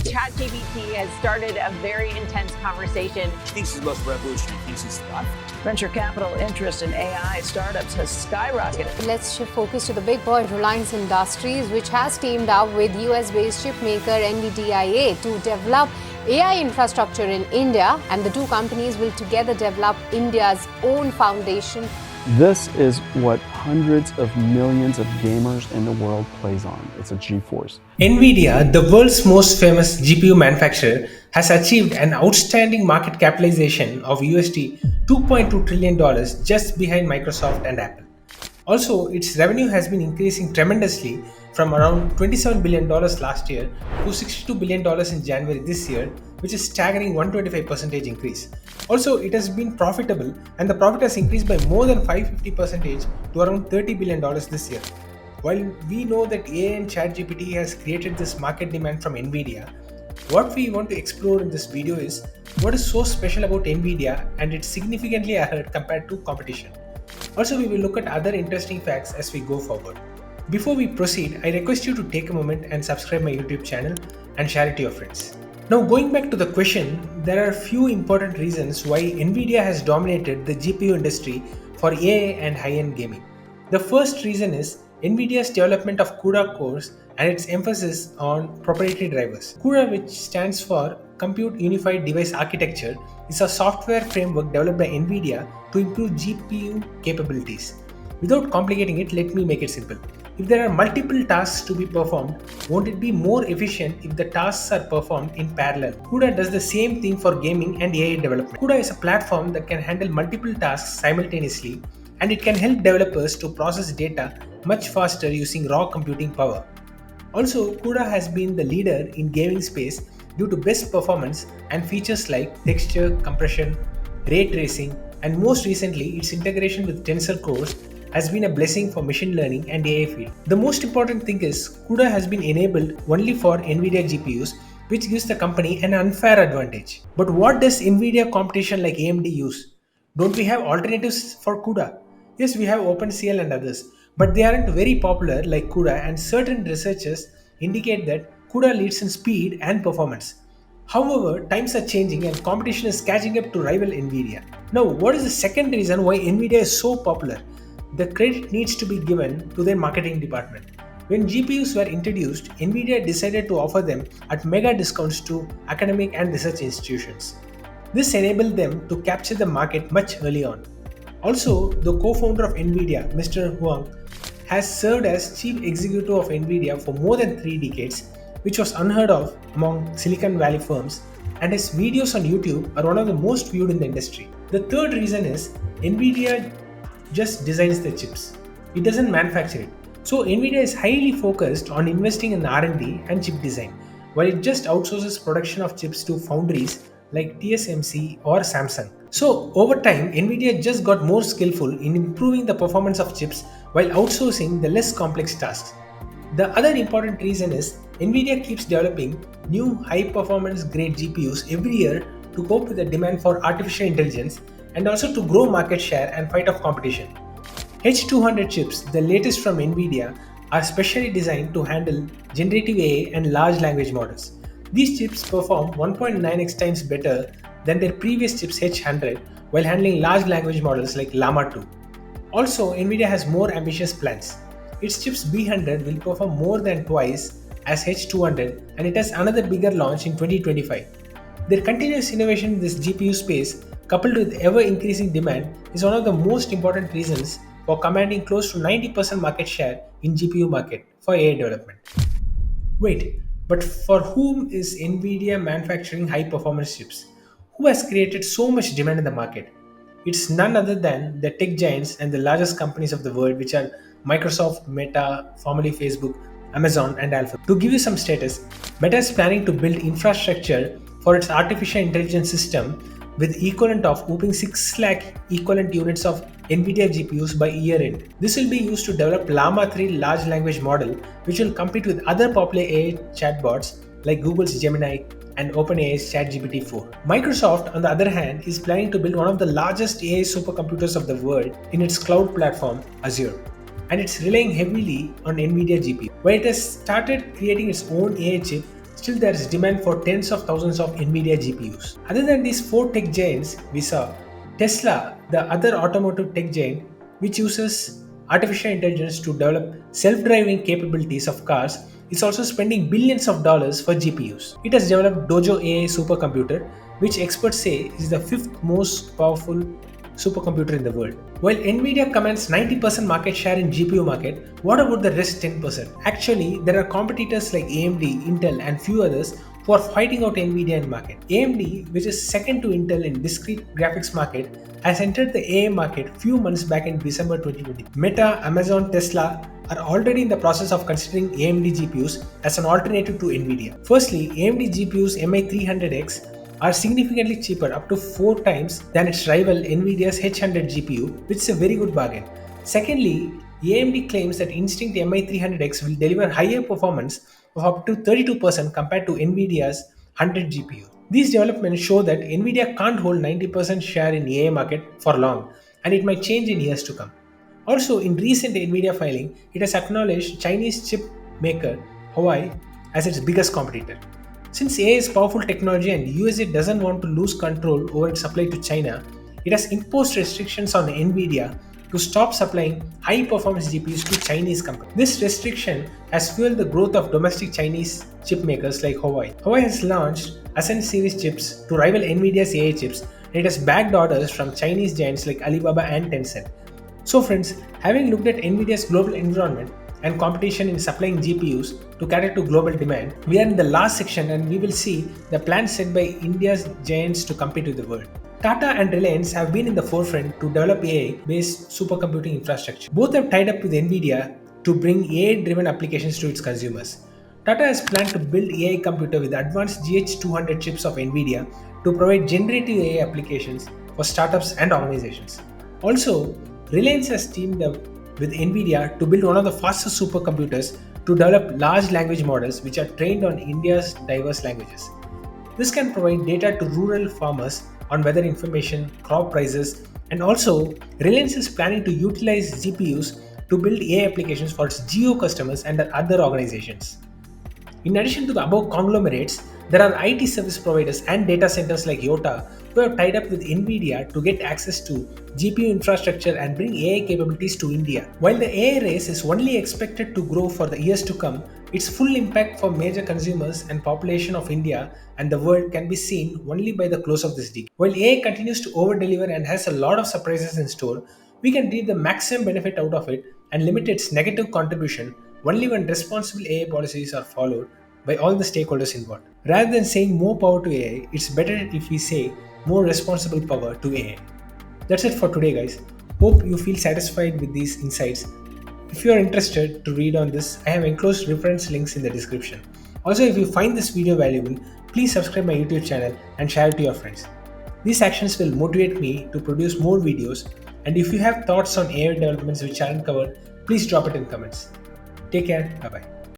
ChatGPT has started a very intense conversation. He thinks he's the most revolutionary things he's done. Venture capital interest in AI startups has skyrocketed. Let's shift focus to the big boy Reliance Industries, which has teamed up with US-based chipmaker Nvidia to develop AI infrastructure in India, and the two companies will together develop India's own foundation. This is what hundreds of millions of gamers in the world plays on. It's a GeForce. Nvidia, the world's most famous GPU manufacturer, has achieved an outstanding market capitalization of USD $2.2 trillion, just behind Microsoft and Apple. Also, its revenue has been increasing tremendously from around $27 billion last year to $62 billion in January this year, which is staggering 125% increase. Also, it has been profitable, and the profit has increased by more than 550% to around $30 billion this year. While we know that AI and ChatGPT has created this market demand from Nvidia, what we want to explore in this video is what is so special about Nvidia and it's significantly ahead compared to competition. Also, we will look at other interesting facts as we go forward. Before we proceed, I request you to take a moment and subscribe my YouTube channel and share it to your friends. Now, going back to the question, there are a few important reasons why Nvidia has dominated the GPU industry for AI and high-end gaming. The first reason is Nvidia's development of CUDA cores and its emphasis on proprietary drivers. CUDA, which stands for Compute Unified Device Architecture, is a software framework developed by Nvidia to improve GPU capabilities. Without complicating it, let me make it simple. If there are multiple tasks to be performed, won't it be more efficient if the tasks are performed in parallel? CUDA does the same thing for gaming and AI development. CUDA is a platform that can handle multiple tasks simultaneously, and it can help developers to process data much faster using raw computing power. Also, CUDA has been the leader in gaming space due to best performance and features like texture, compression, ray tracing, and most recently its integration with tensor cores has been a blessing for machine learning and AI field. The most important thing is CUDA has been enabled only for Nvidia GPUs, which gives the company an unfair advantage. But what does Nvidia competition like AMD use? Don't we have alternatives for CUDA? Yes, we have OpenCL and others, but they aren't very popular like CUDA, and certain researchers indicate that CUDA leads in speed and performance. However, times are changing and competition is catching up to rival Nvidia. Now, what is the second reason why Nvidia is so popular? The credit needs to be given to their marketing department. When GPUs were introduced, Nvidia decided to offer them at mega discounts to academic and research institutions. This enabled them to capture the market much early on. Also, the co-founder of Nvidia, Mr. Huang, has served as chief executive of Nvidia for more than 3 decades, which was unheard of among Silicon Valley firms, and his videos on YouTube are one of the most viewed in the industry. The third reason is Nvidia just designs the chips. It doesn't manufacture it. So Nvidia is highly focused on investing in R&D and chip design, while it just outsources production of chips to foundries like TSMC or Samsung. So over time, Nvidia just got more skillful in improving the performance of chips while outsourcing the less complex tasks. The other important reason is Nvidia keeps developing new high-performance grade GPUs every year to cope with the demand for artificial intelligence and also to grow market share and fight off competition. H200 chips, the latest from Nvidia, are specially designed to handle generative AI and large language models. These chips perform 1.9x times better than their previous chips H100 while handling large language models like Llama 2. Also, Nvidia has more ambitious plans. Its chips B100 will perform more than twice as H200, and it has another bigger launch in 2025. Their continuous innovation in this GPU space, coupled with ever-increasing demand, is one of the most important reasons for commanding close to 90% market share in GPU market for AI development. Wait, but for whom is Nvidia manufacturing high-performance chips? Who has created so much demand in the market? It's none other than the tech giants and the largest companies of the world, which are Microsoft, Meta, formerly Facebook, Amazon, and Alphabet. To give you some status, Meta is planning to build infrastructure for its artificial intelligence system with equivalent of whopping 6 lakh equivalent units of Nvidia GPUs by year end. This will be used to develop Llama 3 large language model, which will compete with other popular AI chatbots like Google's Gemini and OpenAI's ChatGPT 4. Microsoft, on the other hand, is planning to build one of the largest AI supercomputers of the world in its cloud platform, Azure, and it's relying heavily on Nvidia GPU. While it has started creating its own AI chip, still there is demand for tens of thousands of Nvidia GPUs. Other than these four tech giants, we saw Tesla, the other automotive tech giant, which uses artificial intelligence to develop self-driving capabilities of cars, is also spending billions of dollars for GPUs. It has developed Dojo AI supercomputer, which experts say is the fifth most powerful supercomputer in the world. While Nvidia commands 90% market share in GPU market, what about the rest 10%? Actually, there are competitors like AMD, Intel and few others who are fighting out Nvidia in market. AMD, which is second to Intel in discrete graphics market, has entered the AI market few months back in December 2020. Meta, Amazon, Tesla are already in the process of considering AMD GPUs as an alternative to Nvidia. Firstly, AMD GPUs MI300X are significantly cheaper, up to 4 times than its rival Nvidia's H100 GPU, which is a very good bargain. Secondly, AMD claims that Instinct MI300X will deliver higher performance of up to 32% compared to Nvidia's 100 GPU. These developments show that Nvidia can't hold 90% share in AI market for long, and it might change in years to come. Also, in recent Nvidia filing, it has acknowledged Chinese chip maker Huawei as its biggest competitor. Since AI is powerful technology and USA doesn't want to lose control over its supply to China, it has imposed restrictions on Nvidia to stop supplying high-performance GPUs to Chinese companies. This restriction has fueled the growth of domestic Chinese chip makers like Huawei. Huawei has launched Ascent series chips to rival Nvidia's AI chips, and it has bagged orders from Chinese giants like Alibaba and Tencent. So friends, having looked at Nvidia's global environment and competition in supplying GPUs to cater to global demand, we are in the last section and we will see the plans set by India's giants to compete with the world. Tata and Reliance have been in the forefront to develop AI-based supercomputing infrastructure. Both have tied up with Nvidia to bring AI-driven applications to its consumers. Tata has planned to build AI computer with advanced GH200 chips of Nvidia to provide generative AI applications for startups and organizations. Also, Reliance has teamed up with Nvidia to build one of the fastest supercomputers to develop large language models which are trained on India's diverse languages. This can provide data to rural farmers on weather information, crop prices, and also Reliance is planning to utilize GPUs to build AI applications for its Geo customers and other organizations. In addition to the above conglomerates, there are IT service providers and data centers like Yota who have tied up with Nvidia to get access to GPU infrastructure and bring AI capabilities to India. While the AI race is only expected to grow for the years to come, its full impact for major consumers and population of India and the world can be seen only by the close of this decade. While AI continues to over-deliver and has a lot of surprises in store, we can reap the maximum benefit out of it and limit its negative contribution only when responsible AI policies are followed by all the stakeholders involved. Rather than saying more power to AI, it's better if we say more responsible power to AI. That's it for today, guys. Hope you feel satisfied with these insights. If you are interested to read on this, I have enclosed reference links in the description. Also, if you find this video valuable, please subscribe my YouTube channel and share it to your friends. These actions will motivate me to produce more videos, and if you have thoughts on AI developments which aren't covered, please drop it in comments. Take care, bye bye.